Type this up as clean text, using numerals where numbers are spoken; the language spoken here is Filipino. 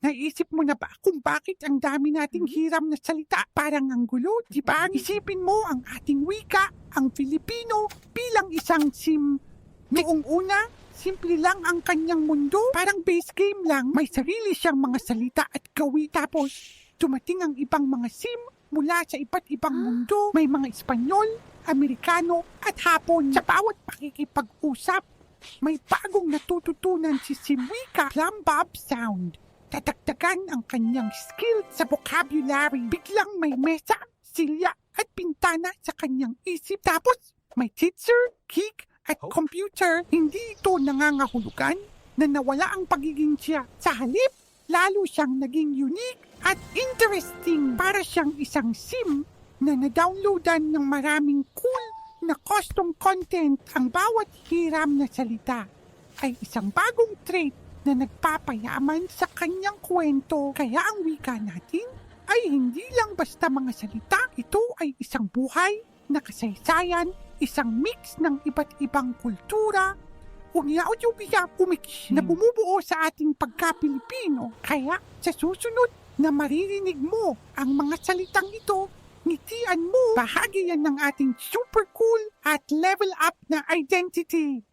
Naisip mo na ba kung bakit ang dami nating hiram na salita? Parang ang gulo, di ba? Isipin mo ang ating wika, ang Filipino, bilang isang sim. Noong una, simple lang ang kanyang mundo. Parang base game lang. May sarili siyang mga salita at gawi. Tapos, dumating ang ibang mga sim mula sa iba't ibang mundo. May mga Espanyol, Amerikano at Hapon. Sa bawat pakikipag-usap, may bagong natututunan si Simwika Plumbob Sound. Tatagdagan ang kanyang skill sa vocabulary. Biglang may mesa, silya at pintana sa kanyang isip. Tapos may teacher, geek at computer. Hindi ito nangangahulugan na nawala ang pagiging siya. Sa halip, lalo siyang naging unique at interesting. Para siyang isang sim na na-downloadan ng maraming cool na custom content. Ang bawat hiram na salita ay isang bagong trait na nagpapayaman sa kanyang kwento. Kaya ang wika natin ay hindi lang basta mga salita. Ito ay isang buhay na kasaysayan, isang mix ng iba't ibang kultura, na bumubuo sa ating pagka-Pilipino. Kaya sa susunod na maririnig mo ang mga salitang ito, ngitian mo, bahagi yan ng ating super cool at level up na identity.